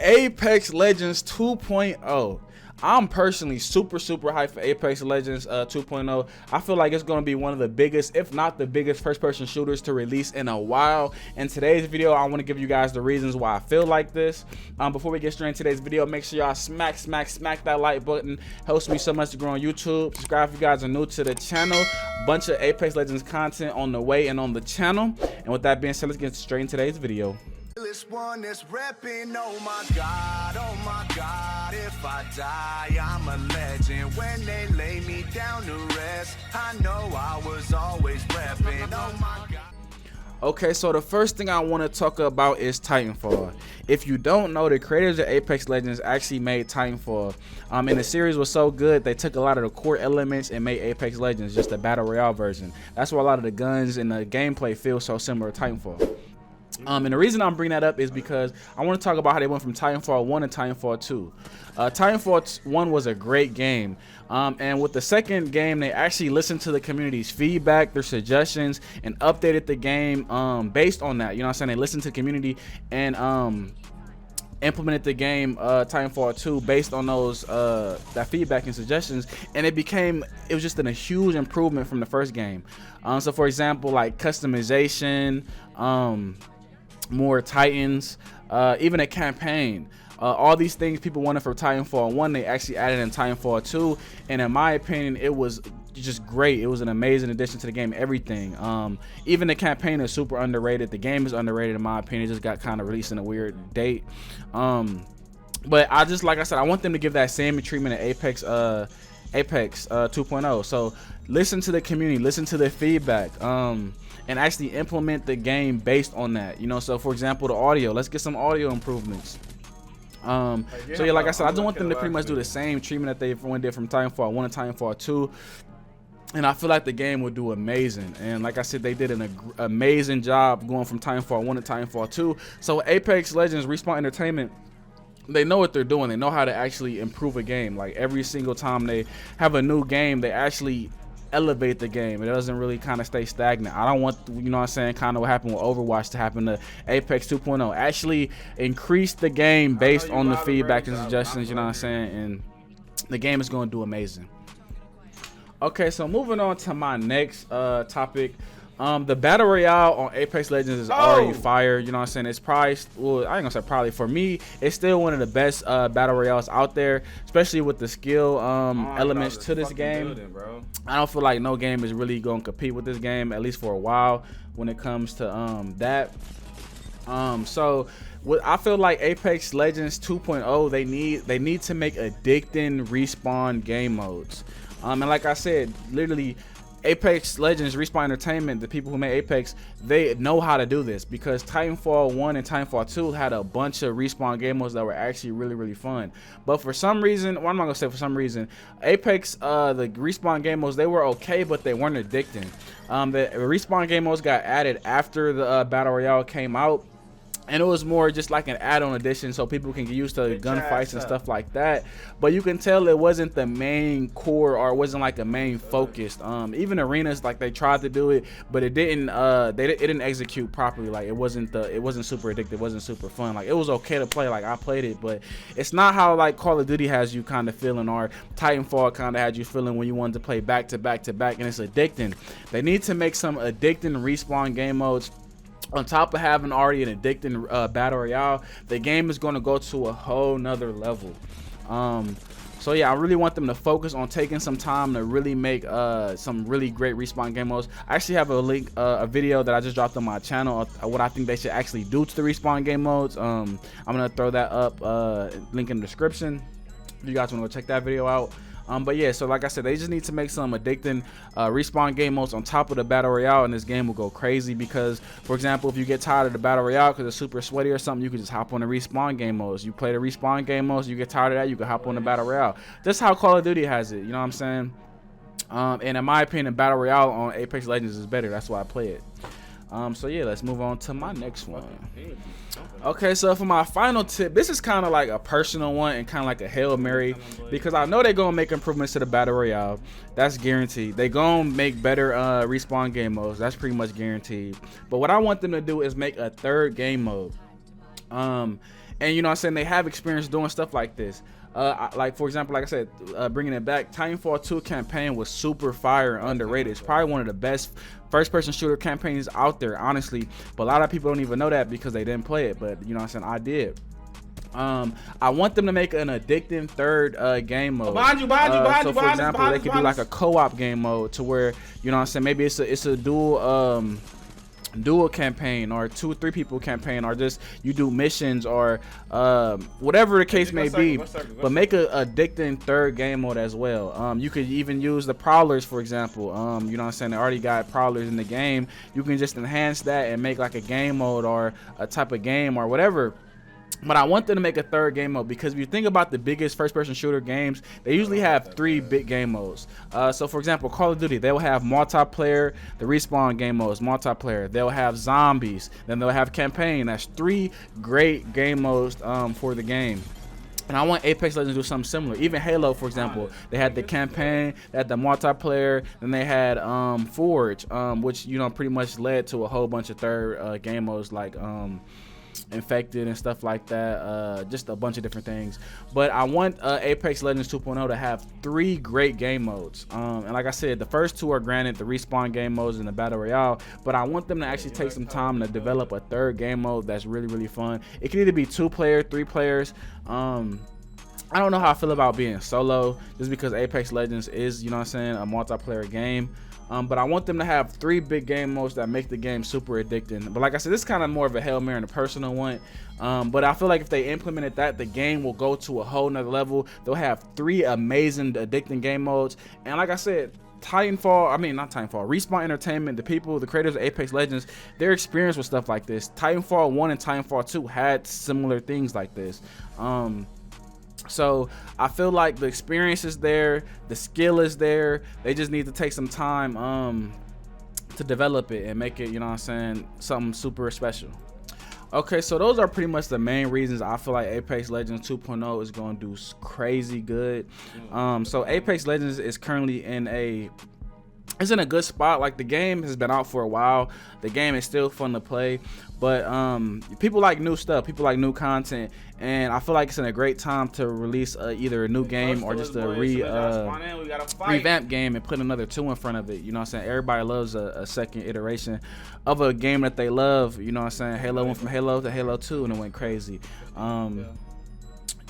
Apex Legends 2.0. I'm personally super hyped for Apex Legends 2.0. I feel like it's going to be one of the biggest, if not the biggest, first-person shooters to release in a while. In today's video, I want to give you guys the reasons why I feel like this. Before we get straight into today's video, make sure y'all smack that like button. Helps me so much to grow on YouTube. Subscribe if you guys are new to the channel. Bunch of Apex Legends content on the way and on the channel. And with that being said, let's get straight into today's video. This one is repping, oh my God, if I die, I'm a legend. When they lay me down to rest, I know I was always repping, oh my God. Okay, so the first thing I want to talk about is Titanfall. If you don't know, the creators of Apex Legends actually made Titanfall. And the series was so good, they took a lot of the core elements and made Apex Legends just a battle royale version. That's why a lot of the guns and the gameplay feel so similar to Titanfall. And the reason I'm bringing that up is because I want to talk about how they went from Titanfall 1 to Titanfall 2. Titanfall 1 was a great game. And with the second game, they actually listened to the community's feedback, their suggestions, and updated the game based on that. You know what I'm saying? They listened to the community and implemented the game Titanfall 2 based on those that feedback and suggestions, and it was just a huge improvement from the first game. So for example, like customization, more Titans, even a campaign, all these things people wanted for Titanfall 1, they actually added in Titanfall 2, and in my opinion, it was just great. It was an amazing addition to the game. Everything, even the campaign is super underrated. The game is underrated in my opinion. It just got kind of released in a weird date, but I just, like I said, I want them to give that same treatment to Apex 2.0. So listen to the community, listen to the feedback, and actually implement the game based on that. You know, so for example, the audio, let's get some audio improvements. So yeah, like I said, I just want them to pretty much do the same treatment that they did from Titanfall 1 to Titanfall 2. And I feel like the game will do amazing. And like I said, they did an amazing job going from Titanfall 1 to Titanfall 2. So Apex Legends, Respawn Entertainment, they know what they're doing. They know how to actually improve a game. Like every single time they have a new game, they actually elevate the game. It doesn't really kind of stay stagnant. I don't want, you know what I'm saying, kind of what happened with Overwatch to happen to Apex 2.0. Actually increase the game based on the feedback and suggestions, you know what I'm saying, and the game is going to do amazing. Okay, so moving on to my next topic. The battle royale on Apex Legends is already fire. You know what I'm saying? It's probably, well, I ain't gonna say probably, for me, it's still one of the best battle royales out there, especially with the skill elements to this game. I don't feel like no game is really gonna compete with this game, at least for a while, when it comes to that. So I feel like Apex Legends 2.0, they need to make addicting respawn game modes. And like I said, literally, Apex Legends, Respawn Entertainment, the people who made Apex, they know how to do this, because Titanfall 1 and Titanfall 2 had a bunch of Respawn game modes that were actually really fun. But for some reason, well, I'm not gonna say for some reason, Apex, the Respawn game modes, they were okay, but they weren't addicting. The Respawn game modes got added after the Battle Royale came out, and it was more just like an add-on addition so people can get used to gunfights and stuff like that. But you can tell it wasn't the main core, or it wasn't like a main focus. Even arenas, like they tried to do it, but it didn't it didn't execute properly. Like it wasn't super addictive, it wasn't super fun. Like it was okay to play, like I played it, but it's not how like Call of Duty has you kind of feeling, or Titanfall kind of had you feeling when you wanted to play back to back, and it's addicting. They need to make some addicting respawn game modes. On top of having already an addicting battle royale, the game is going to go to a whole nother level. So yeah, I really want them to focus on taking some time to really make some really great respawn game modes. I actually have a link, a video that I just dropped on my channel, what I think they should actually do to the respawn game modes. I'm gonna throw that up, link in the description if you guys want to go check that video out. But yeah, so like I said, they just need to make some addicting respawn game modes on top of the battle royale, and this game will go crazy. Because, for example, if you get tired of the battle royale because it's super sweaty or something, you can just hop on the respawn game modes. You play the respawn game modes, you get tired of that, you can hop on the battle royale. That's how Call of Duty has it, you know what I'm saying? And in my opinion, battle royale on Apex Legends is better. That's why I play it. So yeah, let's move on to my next one. Okay, so for my final tip, this is kind of like a personal one and kind of like a Hail Mary, because I know they're gonna make improvements to the battle royale. That's guaranteed. They gonna make better respawn game modes. That's pretty much guaranteed. But what I want them to do is make a third game mode. And you know what I'm saying, they have experience doing stuff like this. Like for example, like I said, bringing it back, Titanfall 2 campaign was super fire and underrated. It's probably one of the best first-person shooter campaigns out there, honestly. But a lot of people don't even know that because they didn't play it. But you know what I'm saying, I did. I want them to make an addicting third game mode. So for example, they could do like a co-op game mode to where, you know what I'm saying, maybe it's a dual campaign or 2-3 people campaign, or just you do missions or whatever the case may be, but make a addicting third game mode as well. You could even use the prowlers, for example. You know what I'm saying, they already got prowlers in the game. You can just enhance that and make like a game mode or a type of game or whatever. But I want them to make a third game mode, because if you think about the biggest first-person shooter games, they usually have 3 big game modes. So for example, Call of Duty, they will have multiplayer, the Respawn game modes, multiplayer. They'll have zombies, then they'll have campaign. That's 3 great game modes for the game. And I want Apex Legends to do something similar. Even Halo, for example, they had the campaign, they had the multiplayer, then they had Forge, which, you know, pretty much led to a whole bunch of third game modes like Infected and stuff like that, just a bunch of different things. But I want Apex Legends 2.0 to have 3 great game modes, and like I said, the first 2 are granted, the Respawn game modes and the Battle Royale, but I want them to actually take some time to develop a third game mode that's really, really fun. It can either be 2 players, 3 players. I don't know how I feel about being solo, just because Apex Legends is, you know what I'm saying, a multiplayer game. But I want them to have 3 big game modes that make the game super addicting. But like I said, this is kind of more of a Hail Mary and a personal one. But I feel like if they implemented that, the game will go to a whole nother level. They'll have 3 amazing addicting game modes. And like I said, Respawn Entertainment, the creators of Apex Legends, they're experienced with stuff like this. Titanfall 1 and Titanfall 2 had similar things like this. So I feel like the experience is there, the skill is there. They just need to take some time to develop it and make it, you know what I'm saying, something super special. Okay, so those are pretty much the main reasons I feel like Apex Legends 2.0 is going to do crazy good. So Apex Legends is currently in a good spot. Like, the game has been out for a while. The game is still fun to play, but people like new stuff, people like new content, and I feel like it's in a great time to release either a new game or just a revamped game and put another 2 in front of it. You know what I'm saying? Everybody loves a second iteration of a game that they love. You know what I'm saying? Halo went from Halo to Halo 2 and it went crazy.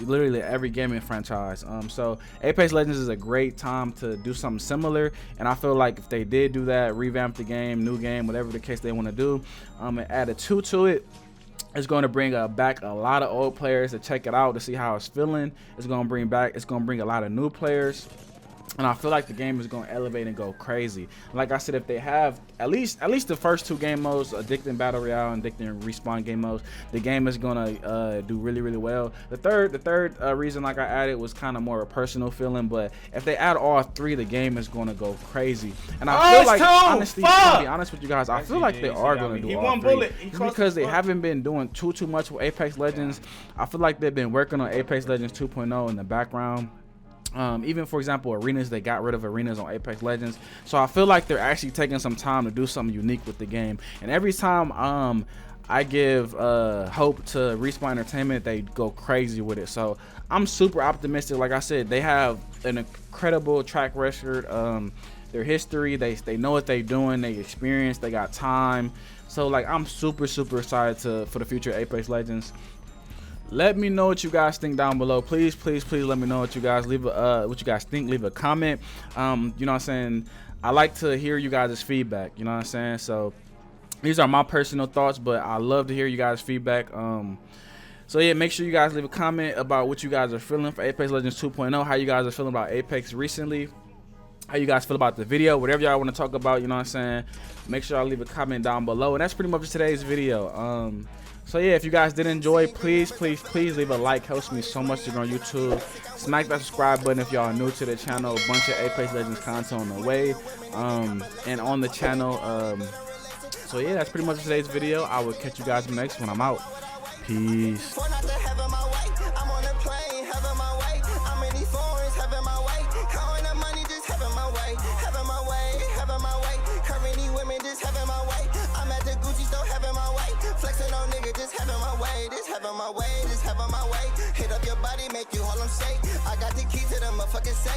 Literally every gaming franchise. So Apex Legends is a great time to do something similar, and I feel like if they did do that, revamp the game, new game, whatever the case they want to do, and add a 2 to it, it's going to bring back a lot of old players to check it out, to see how it's feeling. It's going to bring a lot of new players. And I feel like the game is going to elevate and go crazy. Like I said, if they have at least the first 2 game modes, Addicting Battle Royale and Addicting Respawn game modes, the game is going to do really, really well. The third reason, like I added, was kind of more a personal feeling. But if they add all 3, the game is going to go crazy. And I feel like, honestly, to be honest with you guys, I feel like they are going to do all 3. Because they haven't been doing too much with Apex Legends. I feel like they've been working on Apex Legends 2.0 in the background. Even for example, arenas, they got rid of arenas on Apex Legends, so I feel like they're actually taking some time to do something unique with the game. And every time I give hope to Respawn Entertainment, they go crazy with it. So I'm super optimistic. Like I said, they have an incredible track record, their history, they know what they're doing, they experience, they got time. So like, I'm super excited for the future of Apex Legends. Let me know what you guys think down below. Please let me know what you guys think. Leave a comment. You know what I'm saying, I like to hear you guys' feedback. You know what I'm saying? So these are my personal thoughts, but I love to hear you guys' feedback. So yeah, make sure you guys leave a comment about what you guys are feeling for Apex Legends 2.0, how you guys are feeling about Apex recently, how you guys feel about the video, whatever y'all want to talk about. You know what I'm saying, make sure y'all leave a comment down below. And that's pretty much today's video. So yeah, if you guys did enjoy, please leave a like. Helps me so much to go on YouTube. Smack that subscribe button if y'all are new to the channel. A bunch of Apex Legends content on the way, and on the channel. So yeah, that's pretty much today's video. I will catch you guys next when I'm out. Peace. I'm at the Gucci Gucci store having my way. Flexing on nigga, just having my way. This having my way, this having my way. Hit up your body, make you all them shake. I got the key to the motherfucking safe.